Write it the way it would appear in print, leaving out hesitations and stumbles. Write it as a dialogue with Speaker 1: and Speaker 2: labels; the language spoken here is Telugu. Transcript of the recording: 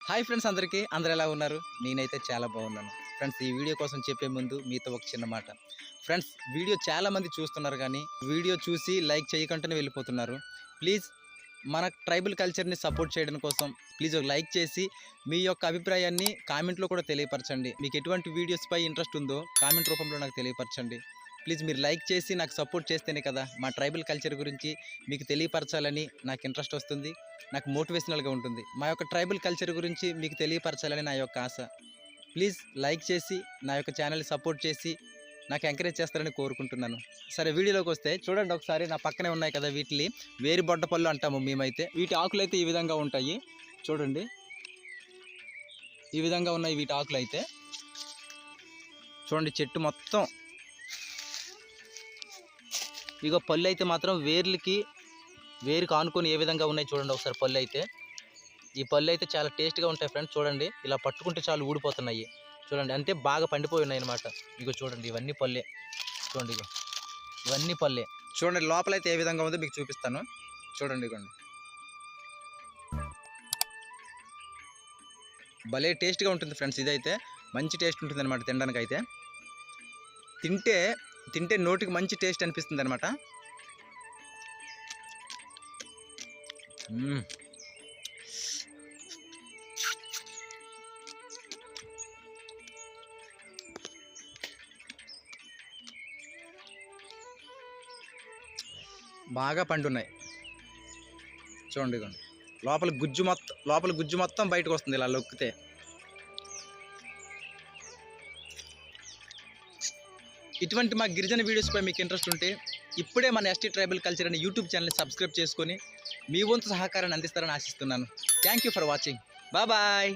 Speaker 1: హాయ్ ఫ్రెండ్స్, అందరూ ఎలా ఉన్నారు? నేనైతే చాలా బాగున్నాను ఫ్రెండ్స్. ఈ వీడియో కోసం చెప్పే ముందు మీతో ఒక చిన్న మాట ఫ్రెండ్స్. వీడియో చాలామంది చూస్తున్నారు, కానీ వీడియో చూసి లైక్ చేయకుండానే వెళ్ళిపోతున్నారు. ప్లీజ్ మన ట్రైబల్ కల్చర్ని సపోర్ట్ చేయడం కోసం ప్లీజ్ ఒక లైక్ చేసి మీ యొక్క అభిప్రాయాన్ని కామెంట్లో కూడా తెలియపరచండి. మీకు ఎటువంటి వీడియోస్పై ఇంట్రెస్ట్ ఉందో కామెంట్ రూపంలో నాకు తెలియపరచండి. ప్లీజ్ మీరు లైక్ చేసి నాకు సపోర్ట్ చేస్తేనే కదా మా ట్రైబల్ కల్చర్ గురించి మీకు తెలియపరచాలని నాకు ఇంట్రెస్ట్ వస్తుంది, నాకు మోటివేషనల్గా ఉంటుంది. మా యొక్క ట్రైబల్ కల్చర్ గురించి మీకు తెలియపరచాలని నా యొక్క ఆశ. ప్లీజ్ లైక్ చేసి నా యొక్క ఛానల్ని సపోర్ట్ చేసి నాకు ఎంకరేజ్ చేస్తారని కోరుకుంటున్నాను. సరే, వీడియోలోకి వస్తే చూడండి ఒకసారి. నా పక్కనే ఉన్నాయి కదా, వీటిని వేరు బొడ్డ పళ్ళు అంటాము మేమైతే. వీటి ఆకులు అయితే ఈ విధంగా ఉంటాయి చూడండి. ఈ విధంగా ఉన్నాయి వీటి ఆకులు అయితే. చూడండి చెట్టు మొత్తం. ఇగో పళ్ళు అయితే మాత్రం వేరుకి ఆనుకొని ఏ విధంగా ఉన్నాయి చూడండి ఒకసారి. పళ్ళు అయితే ఈ పళ్ళు అయితే చాలా టేస్ట్గా ఉంటాయి ఫ్రెండ్స్. చూడండి ఇలా పట్టుకుంటే చాలు ఊడిపోతున్నాయి చూడండి, అంటే బాగా పండిపోయి ఉన్నాయి అన్నమాట. ఇగో చూడండి ఇవన్నీ పళ్ళే చూడండి. ఇగో ఇవన్నీ పళ్ళే చూడండి. లోపలైతే ఏ విధంగా ఉందో మీకు చూపిస్తాను చూడండి. ఇగోండి భలే టేస్ట్గా ఉంటుంది ఫ్రెండ్స్. ఇదైతే మంచి టేస్ట్ ఉంటుంది అనమాట తినడానికి అయితే. తింటే నోటికి మంచి టేస్ట్ అనిపిస్తుంది అనమాట. బాగా పండున్నాయి చూడండి. ఇగోండి లోపల గుజ్జు మొత్తం బయటకు వస్తుంది ఇలా లొక్కితే. ఇటువంటి మా గిరిజన వీడియోస్పై మీకు ఇంట్రెస్ట్ ఉంటే ఇప్పుడే మన ఎస్టీ ట్రైబల్ కల్చర్ అనే యూట్యూబ్ ఛానల్ని సబ్స్క్రైబ్ చేసుకొని మీ వంతు సహకారాన్ని అందిస్తారని ఆశిస్తున్నాను. Thank you for watching. Bye.